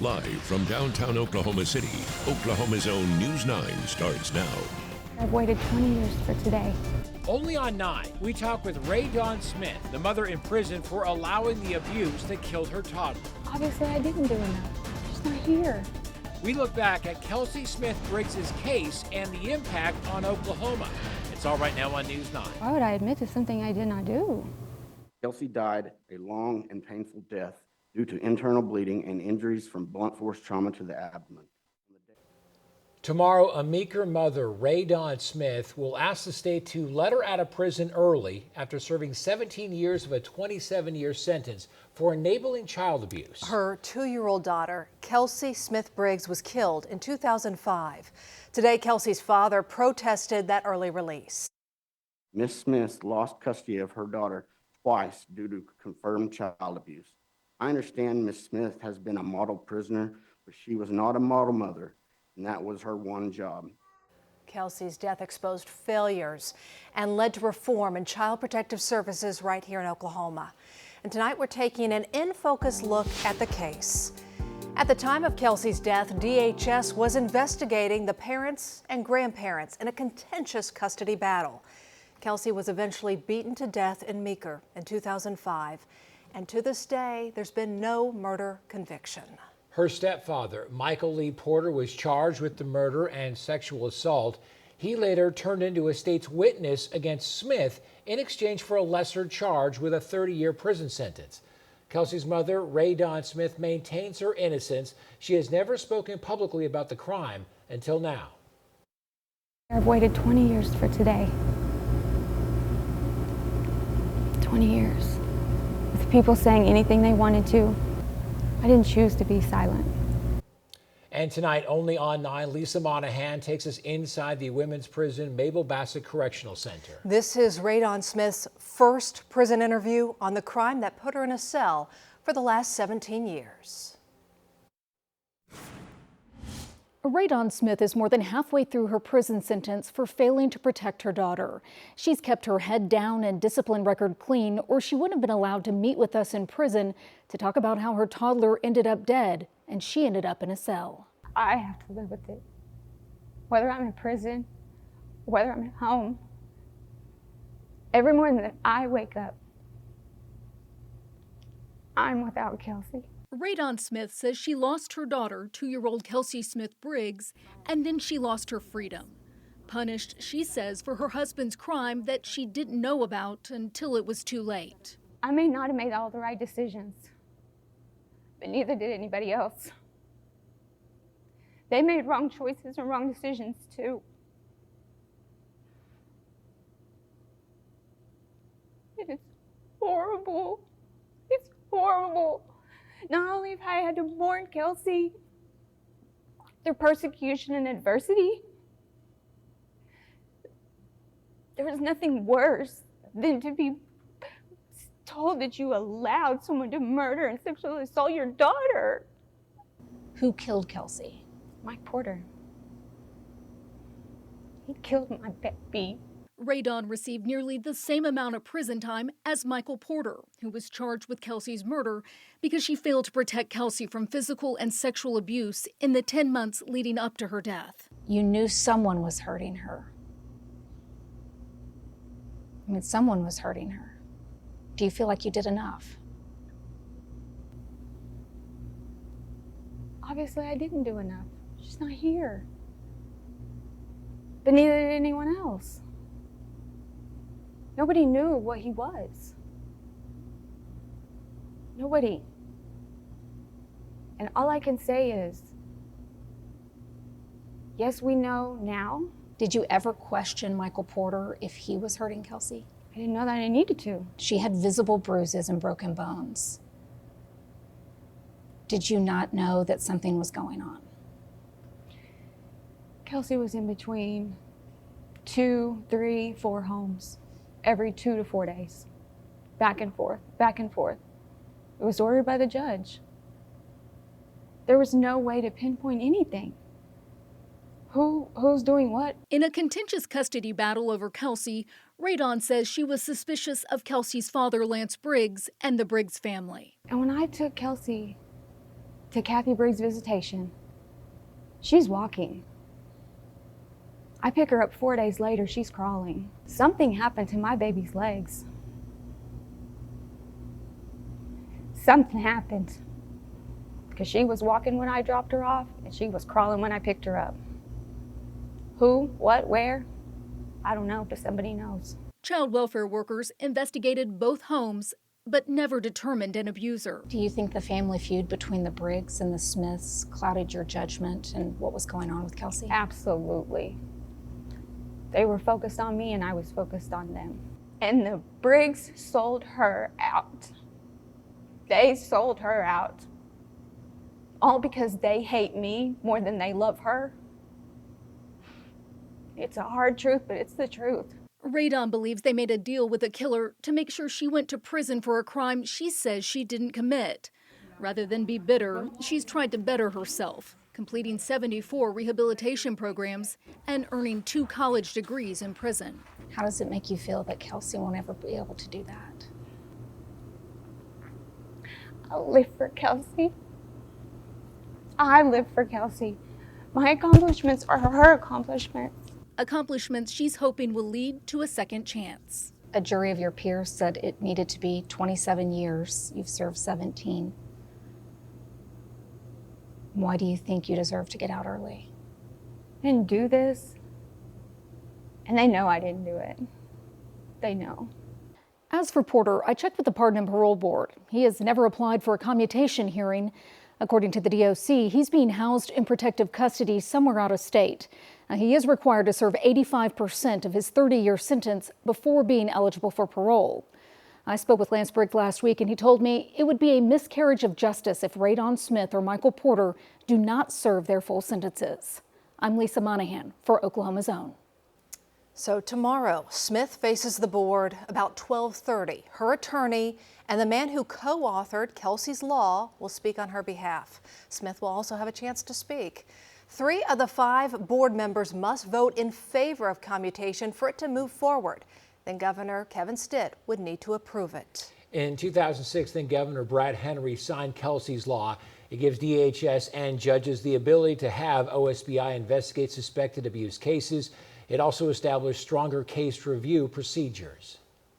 Live from downtown Oklahoma City, Oklahoma's own News 9 starts now. I've waited 20 years for today. Only on 9, we talk with Raye Dawn Smith, the mother in prison for allowing the abuse that killed her toddler. Obviously, I didn't do enough. She's not here. We look back at Kelsey Smith Briggs' case and the impact on Oklahoma. It's all right now on News 9. Why would I admit to something I did not do? Kelsey died a long and painful death due to internal bleeding and injuries from blunt force trauma to the abdomen. Tomorrow, a Meeker mother, Raye Dawn Smith, will ask the state to let her out of prison early after serving 17 years of a 27-year sentence for enabling child abuse. Her 2-year-old daughter, Kelsey Smith Briggs, was killed in 2005. Today, Kelsey's father protested that early release. Miss Smith lost custody of her daughter twice due to confirmed child abuse. I understand Miss Smith has been a model prisoner, but she was not a model mother, and that was her one job. Kelsey's death exposed failures and led to reform in child protective services right here in Oklahoma. And tonight we're taking an in-focus look at the case. At the time of Kelsey's death, DHS was investigating the parents and grandparents in a contentious custody battle. Kelsey was eventually beaten to death in Meeker in 2005, and to this day, there's been no murder conviction. Her stepfather, Michael Lee Porter, was charged with the murder and sexual assault. He later turned into a state's witness against Smith in exchange for a lesser charge with a 30-year prison sentence. Kelsey's mother, Raye Dawn Smith, maintains her innocence. She has never spoken publicly about the crime until now. I've waited 20 years for today. 20 years. With people saying anything they wanted to. I didn't choose to be silent. And tonight, only on 9, Lisa Monahan takes us inside the women's prison, Mabel Bassett Correctional Center. This is Raye Dawn Smith's first prison interview on the crime that put her in a cell for the last 17 years. Raye Dawn Smith is more than halfway through her prison sentence for failing to protect her daughter. She's kept her head down and discipline record clean, or she wouldn't have been allowed to meet with us in prison to talk about how her toddler ended up dead and she ended up in a cell. I have to live with it. Whether I'm in prison, whether I'm at home. Every morning that I wake up, I'm without Kelsey. Raye Dawn Smith says she lost her daughter, 2-year-old Kelsey Smith Briggs, and then she lost her freedom. Punished, she says, for her husband's crime that she didn't know about until it was too late. I may not have made all the right decisions, but neither did anybody else. They made wrong choices and wrong decisions too. It is horrible. It's horrible. Not only have I had to mourn Kelsey through persecution and adversity, there was nothing worse than to be told that you allowed someone to murder and sexually assault your daughter. Who killed Kelsey? Mike Porter. He killed my baby. Raye Dawn received nearly the same amount of prison time as Michael Porter, who was charged with Kelsey's murder because she failed to protect Kelsey from physical and sexual abuse in the 10 months leading up to her death. You knew someone was hurting her. I mean, someone was hurting her. Do you feel like you did enough? Obviously, I didn't do enough. She's not here. But neither did anyone else. Nobody knew what he was. Nobody. And all I can say is, yes, we know now. Did you ever question Michael Porter if he was hurting Kelsey? I didn't know that I needed to. She had visible bruises and broken bones. Did you not know that something was going on? Kelsey was in between 2, 3, 4 homes every 2 to 4 days. Back and forth, back and forth. It was ordered by the judge. There was no way to pinpoint anything. Who's doing what? In a contentious custody battle over Kelsey, Raye Dawn says she was suspicious of Kelsey's father, Lance Briggs, and the Briggs family. And when I took Kelsey to Kathy Briggs' visitation. She's walking. I pick her up 4 days later, she's crawling. Something happened to my baby's legs. Something happened. Because she was walking when I dropped her off, and she was crawling when I picked her up. Who, what, where? I don't know, but somebody knows. Child welfare workers investigated both homes, but never determined an abuser. Do you think the family feud between the Briggs and the Smiths clouded your judgment and what was going on with Kelsey? Absolutely. They were focused on me and I was focused on them. And the Briggs sold her out. They sold her out. All because they hate me more than they love her. It's a hard truth, but it's the truth. Raye Dawn believes they made a deal with the killer to make sure she went to prison for a crime she says she didn't commit. Rather than be bitter, she's tried to better herself, completing 74 rehabilitation programs and earning 2 college degrees in prison. How does it make you feel that Kelsey won't ever be able to do that? I'll live for Kelsey. I live for Kelsey. My accomplishments are her accomplishments. Accomplishments she's hoping will lead to a second chance. A jury of your peers said it needed to be 27 years. You've served 17. Why do you think you deserve to get out early? I didn't do this. And they know I didn't do it. They know. As for Porter, I checked with the Pardon and Parole Board. He has never applied for a commutation hearing. According to the DOC, he's being housed in protective custody somewhere out of state. He is required to serve 85% of his 30-year sentence before being eligible for parole. I spoke with Lance Briggs last week, and he told me it would be a miscarriage of justice if Raye Dawn Smith or Michael Porter do not serve their full sentences. I'm Lisa Monahan for Oklahoma's Own. So tomorrow, Smith faces the board about 12:30. Her attorney and the man who co-authored Kelsey's law will speak on her behalf. Smith will also have a chance to speak. 3 of the 5 board members must vote in favor of commutation for it to move forward. Then Governor Kevin Stitt would need to approve it. In 2006, then Governor Brad Henry signed Kelsey's law. It gives DHS and judges the ability to have OSBI investigate suspected abuse cases. It also established stronger case review procedures.